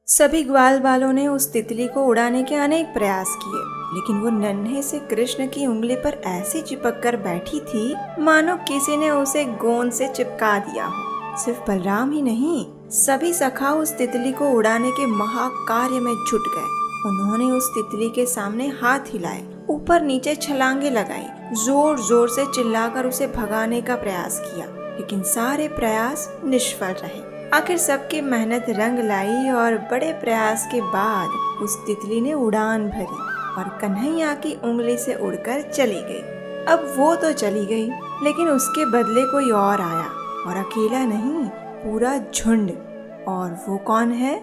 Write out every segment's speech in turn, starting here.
सभी ग्वाल बालों ने उस तितली को उड़ाने के अनेक प्रयास किए, लेकिन वो नन्हे से कृष्ण की उंगली पर ऐसी चिपक कर बैठी थी मानो किसी ने उसे गोंद से चिपका दिया हो। सिर्फ बलराम ही नहीं, सभी सखा उस तितली को उड़ाने के महाकार्य में जुट गए। उन्होंने उस तितली के सामने हाथ हिलाए, ऊपर नीचे छलांगे लगाई, जोर जोर से चिल्लाकर उसे भगाने का प्रयास किया, लेकिन सारे प्रयास निष्फल रहे। आखिर सबकी मेहनत रंग लाई और बड़े प्रयास के बाद उस तितली ने उड़ान भरी और कन्हैया की उंगली से उड़कर चली गई। अब वो तो चली गई, लेकिन उसके बदले कोई और आया, और अकेला नहीं, पूरा झुंड। और वो कौन है?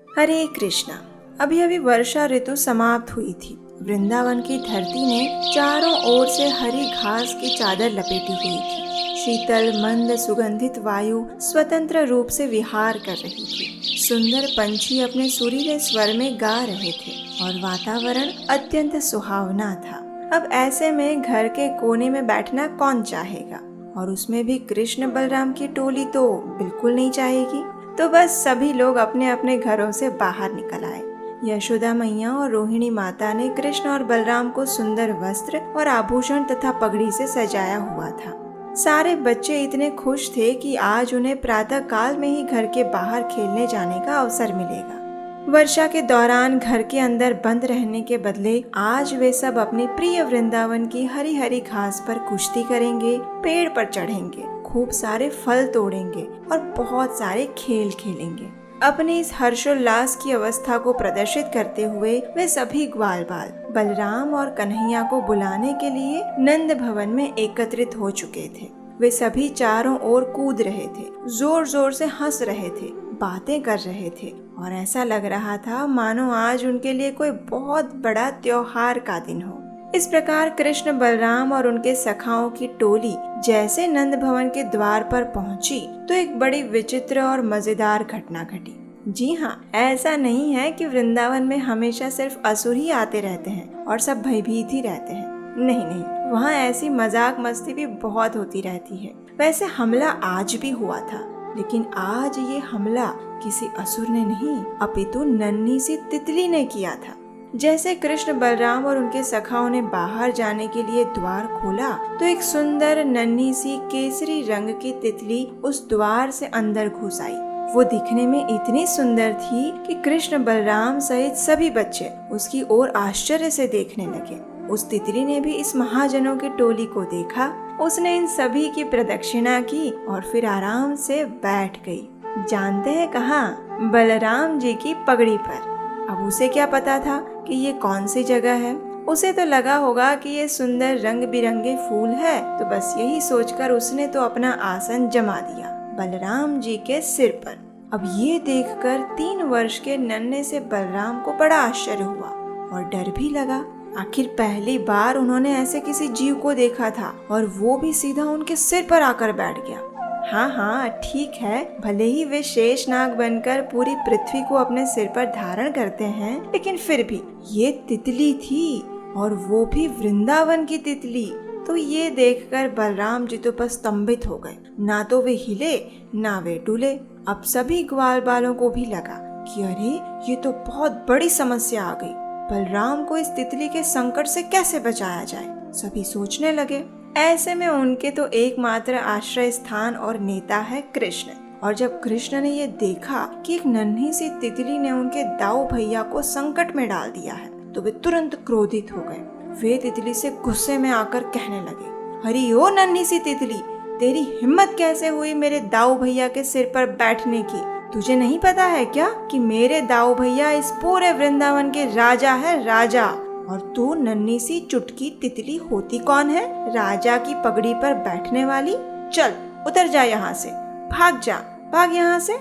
हरे कृष्णा। अभी अभी वर्षा ऋतु समाप्त हुई थी। वृंदावन की धरती ने चारों ओर से हरी घास की चादर लपेटी हुई थी। शीतल मंद सुगंधित वायु स्वतंत्र रूप से विहार कर रही थी। सुंदर पंछी अपने सुरीले स्वर में गा रहे थे और वातावरण अत्यंत सुहावना था। अब ऐसे में घर के कोने में बैठना कौन चाहेगा, और उसमें भी कृष्ण बलराम की टोली तो बिल्कुल नहीं चाहेगी। तो बस सभी लोग अपने अपने घरों से बाहर निकल आए। यशोदा मैया और रोहिणी माता ने कृष्ण और बलराम को सुंदर वस्त्र और आभूषण तथा पगड़ी से सजाया हुआ था। सारे बच्चे इतने खुश थे कि आज उन्हें प्रातः काल में ही घर के बाहर खेलने जाने का अवसर मिलेगा। वर्षा के दौरान घर के अंदर बंद रहने के बदले आज वे सब अपनी प्रिय वृंदावन की हरी हरी घास पर कुश्ती करेंगे, पेड़ पर चढ़ेंगे, खूब सारे फल तोड़ेंगे और बहुत सारे खेल खेलेंगे। अपनी इस हर्षोल्लास की अवस्था को प्रदर्शित करते हुए वे सभी ग्वाल बाल बलराम और कन्हैया को बुलाने के लिए नंद भवन में एकत्रित हो चुके थे। वे सभी चारों ओर कूद रहे थे, जोर जोर से हंस रहे थे, बातें कर रहे थे, और ऐसा लग रहा था मानो आज उनके लिए कोई बहुत बड़ा त्योहार का दिन हो। इस प्रकार कृष्ण बलराम और उनके सखाओं की टोली जैसे नंद भवन के द्वार पर पहुंची तो एक बड़ी विचित्र और मजेदार घटना घटी। जी हाँ, ऐसा नहीं है कि वृंदावन में हमेशा सिर्फ असुर ही आते रहते हैं और सब भयभीत ही रहते हैं। नहीं नहीं, वहाँ ऐसी मजाक मस्ती भी बहुत होती रहती है। वैसे हमला आज भी हुआ था, लेकिन आज ये हमला किसी असुर ने नहीं, अपितु नन्ही सी तितली ने किया था। जैसे कृष्ण बलराम और उनके सखाओं ने बाहर जाने के लिए द्वार खोला तो एक सुंदर नन्ही सी केसरी रंग की तितली उस द्वार से अंदर घुस आई। वो दिखने में इतनी सुंदर थी कि कृष्ण बलराम सहित सभी बच्चे उसकी ओर आश्चर्य से देखने लगे। उस तितली ने भी इस महाजनों की टोली को देखा। उसने इन सभी की प्रदक्षिणा की और फिर आराम से बैठ गई। जानते हैं कहाँ? बलराम जी की पगड़ी पर। अब उसे क्या पता था कि ये कौन सी जगह है। उसे तो लगा होगा कि ये सुंदर रंग बिरंगे फूल है, तो बस यही सोचकर उसने तो अपना आसन जमा दिया बलराम जी के सिर पर। अब ये देखकर 3 वर्ष के नन्हे से बलराम को बड़ा आश्चर्य हुआ और डर भी लगा। आखिर पहली बार उन्होंने ऐसे किसी जीव को देखा था, और वो भी सीधा उनके सिर पर आकर बैठ गया। हाँ हाँ, ठीक है, भले ही वे शेषनाग बनकर पूरी पृथ्वी को अपने सिर पर धारण करते हैं, लेकिन फिर भी ये तितली थी, और वो भी वृंदावन की तितली। तो ये देखकर बलराम जी तो बस स्तंभित हो गए। ना तो वे हिले, ना वे डुले। अब सभी ग्वाल बालों को भी लगा कि अरे, ये तो बहुत बड़ी समस्या आ गई। बलराम को इस तितली के संकट से कैसे बचाया जाए, सभी सोचने लगे। ऐसे में उनके तो एकमात्र आश्रय स्थान और नेता है कृष्ण। और जब कृष्ण ने ये देखा कि एक नन्ही सी तितली ने उनके दाऊ भैया को संकट में डाल दिया है, तो वे तुरंत क्रोधित हो गए। वे तितली से गुस्से में आकर कहने लगे, अरे ओ नन्ही सी तितली, तेरी हिम्मत कैसे हुई मेरे दाऊ भैया के सिर पर बैठने की? तुझे नहीं पता है क्या कि मेरे दाऊ भैया इस पूरे वृंदावन के राजा है, राजा। और तू नन्ही सी चुटकी तितली होती कौन है, राजा की पगड़ी पर बैठने वाली? चल उतर जा यहाँ से, भाग जा, भाग यहाँ से।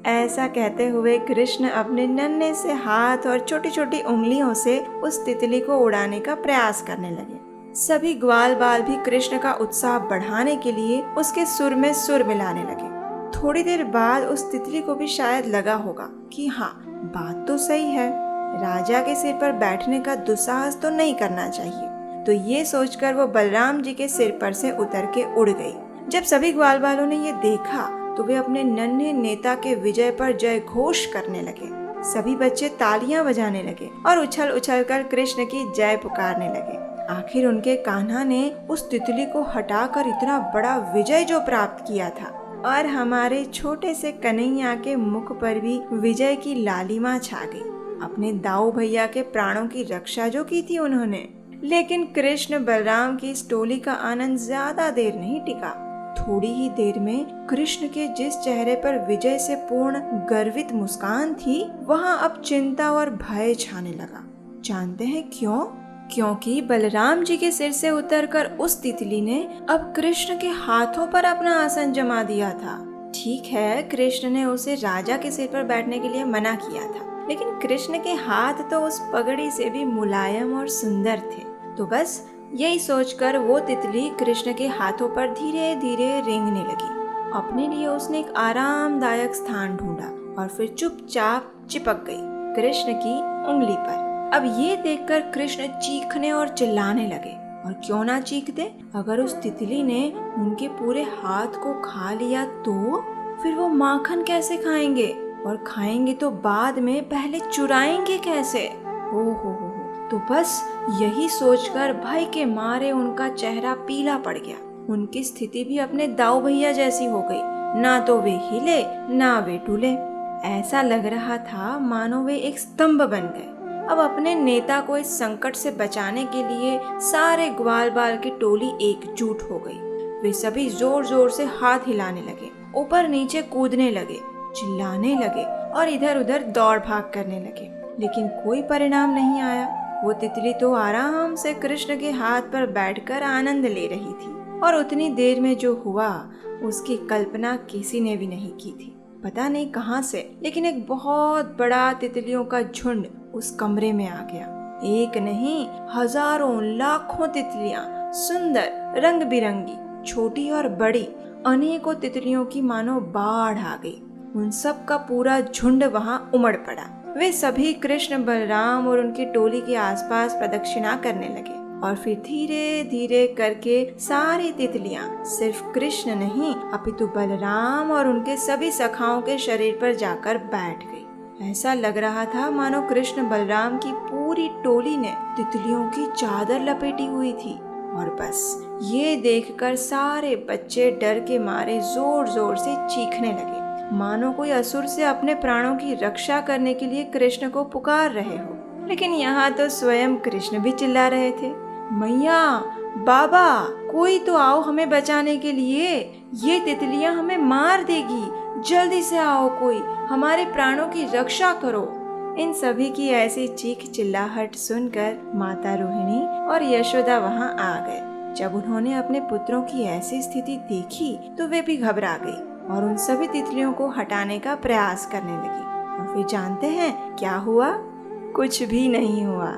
ऐसा कहते हुए कृष्ण अपने नन्हे से हाथ और छोटी छोटी उंगलियों से उस तितली को उड़ाने का प्रयास करने लगे। सभी ग्वाल बाल भी कृष्ण का उत्साह बढ़ाने के लिए उसके सुर में सुर मिलाने लगे। थोड़ी देर बाद उस तितली को भी शायद लगा होगा कि हाँ, बात तो सही है, राजा के सिर पर बैठने का दुस्साहस तो नहीं करना चाहिए। तो ये सोचकर वो बलराम जी के सिर पर से उतर के उड़ गई। जब सभी ग्वाल बालों ने ये देखा तो वे अपने नन्हे नेता के विजय पर जय घोष करने लगे। सभी बच्चे तालियां बजाने लगे और उछल उछल कर कृष्ण की जय पुकारने लगे। आखिर उनके कान्हा ने उस तितली को हटाकर इतना बड़ा विजय जो प्राप्त किया था, और हमारे छोटे से कन्हैया के मुख पर भी विजय की लालिमा छा गई। अपने दाऊ भैया के प्राणों की रक्षा जो की थी उन्होंने। लेकिन कृष्ण बलराम की इस टोली का आनंद ज्यादा देर नहीं टिका। थोड़ी ही देर में कृष्ण के जिस चेहरे पर विजय से पूर्ण गर्वित मुस्कान थी, वहाँ अब चिंता और भय छाने लगा। जानते हैं क्यों? क्योंकि बलराम जी के सिर से उतरकर उस तितली ने अब कृष्ण के हाथों पर अपना आसन जमा दिया था। ठीक है, कृष्ण ने उसे राजा के सिर पर बैठने के लिए मना किया था, लेकिन कृष्ण के हाथ तो उस पगड़ी से भी मुलायम और सुंदर थे। तो बस यही सोचकर वो तितली कृष्ण के हाथों पर धीरे धीरे रेंगने लगी। अपने लिए उसने एक आरामदायक स्थान ढूंढा और फिर चुपचाप चिपक गई कृष्ण की उंगली पर। अब ये देखकर कृष्ण चीखने और चिल्लाने लगे। और क्यों ना चीखते, अगर उस तितली ने उनके पूरे हाथ को खा लिया तो फिर वो माखन कैसे खाएंगे, और खाएंगे तो बाद में, पहले चुराएंगे कैसे? हो। तो बस यही सोचकर भय के मारे उनका चेहरा पीला पड़ गया। उनकी स्थिति भी अपने दाऊ भैया जैसी हो गई। ना तो वे हिले ना वे डुले। ऐसा लग रहा था मानो वे एक स्तंभ बन गए। अब अपने नेता को इस संकट से बचाने के लिए सारे ग्वाल बाल की टोली एकजुट हो गई। वे सभी जोर जोर से हाथ हिलाने लगे, ऊपर नीचे कूदने लगे, चिल्लाने लगे और इधर उधर दौड़ भाग करने लगे। लेकिन कोई परिणाम नहीं आया। वो तितली तो आराम से कृष्ण के हाथ पर बैठकर आनंद ले रही थी, और उतनी देर में जो हुआ उसकी कल्पना किसी ने भी नहीं की थी। पता नहीं कहां से, लेकिन एक बहुत बड़ा तितलियों का झुंड उस कमरे में आ गया। एक नहीं, हजारों लाखों तितलियां, सुंदर, रंग बिरंगी, छोटी और बड़ी, अनेकों तितलियों की मानो बाढ़ आ गई। उन सब का पूरा झुंड वहां उमड़ पड़ा। वे सभी कृष्ण, बलराम और उनकी टोली के आसपास प्रदक्षिणा करने लगे, और फिर धीरे धीरे करके सारी तितलियां सिर्फ कृष्ण नहीं अपितु बलराम और उनके सभी सखाओं के शरीर पर जाकर बैठ गई। ऐसा लग रहा था मानो कृष्ण बलराम की पूरी टोली ने तितलियों की चादर लपेटी हुई थी। और बस ये देखकर सारे बच्चे डर के मारे जोर जोर से चीखने लगे, मानो कोई असुर से अपने प्राणों की रक्षा करने के लिए कृष्ण को पुकार रहे हो। लेकिन यहाँ तो स्वयं कृष्ण भी चिल्ला रहे थे, मैया, बाबा, कोई तो आओ हमें बचाने के लिए, ये तितलियां हमें मार देगी, जल्दी से आओ, कोई हमारे प्राणों की रक्षा करो। इन सभी की ऐसी चीख चिल्लाहट सुनकर माता रोहिणी और यशोदा वहाँ आ गए। जब उन्होंने अपने पुत्रों की ऐसी स्थिति देखी तो वे भी घबरा गई और उन सभी तितलियों को हटाने का प्रयास करने लगी। और फिर जानते हैं क्या हुआ? कुछ भी नहीं हुआ।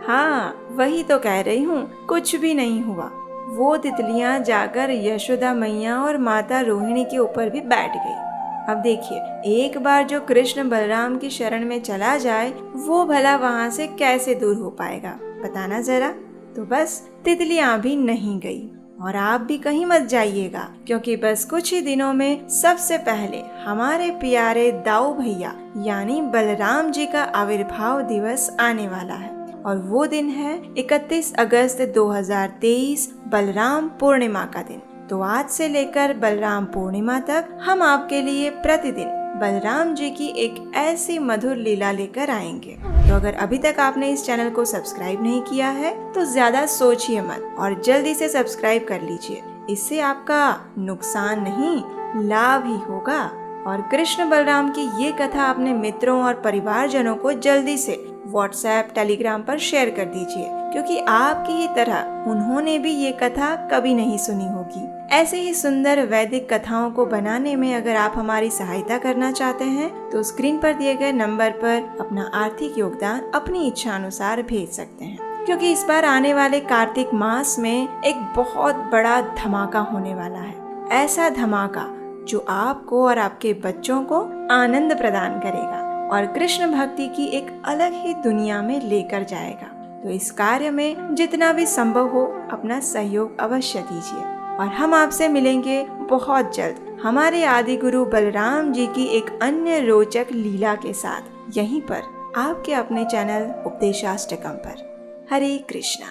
हाँ, वही तो कह रही हूँ, कुछ भी नहीं हुआ। वो तितलियां जाकर यशोदा मैया और माता रोहिणी के ऊपर भी बैठ गई। अब देखिए, एक बार जो कृष्ण बलराम की शरण में चला जाए, वो भला वहाँ से कैसे दूर हो पाएगा, बताना जरा। तो बस तितलियां भी नहीं गई, और आप भी कहीं मत जाइएगा, क्योंकि बस कुछ ही दिनों में सबसे पहले हमारे प्यारे दाऊ भैया यानी बलराम जी का आविर्भाव दिवस आने वाला है। और वो दिन है 31 अगस्त 2023, बलराम पूर्णिमा का दिन। तो आज से लेकर बलराम पूर्णिमा तक हम आपके लिए प्रतिदिन बलराम जी की एक ऐसी मधुर लीला लेकर आएंगे। तो अगर अभी तक आपने इस चैनल को सब्सक्राइब नहीं किया है तो ज्यादा सोचिए मत और जल्दी से सब्सक्राइब कर लीजिए। इससे आपका नुकसान नहीं, लाभ ही होगा। और कृष्ण बलराम की ये कथा अपने मित्रों और परिवारजनों को जल्दी से व्हाट्सएप, टेलीग्राम पर शेयर कर दीजिए, क्योंकि आपकी ही तरह उन्होंने भी ये कथा कभी नहीं सुनी होगी। ऐसे ही सुंदर वैदिक कथाओं को बनाने में अगर आप हमारी सहायता करना चाहते हैं तो स्क्रीन पर दिए गए नंबर पर अपना आर्थिक योगदान अपनी इच्छा अनुसार भेज सकते हैं, क्योंकि इस बार आने वाले कार्तिक मास में एक बहुत बड़ा धमाका होने वाला है। ऐसा धमाका जो आपको और आपके बच्चों को आनंद प्रदान करेगा और कृष्ण भक्ति की एक अलग ही दुनिया में लेकर जाएगा। तो इस कार्य में जितना भी संभव हो अपना सहयोग अवश्य दीजिए और हम आपसे मिलेंगे बहुत जल्द हमारे आदि गुरु बलराम जी की एक अन्य रोचक लीला के साथ, यहीं पर आपके अपने चैनल उपदेशाष्टकम पर। हरे कृष्णा।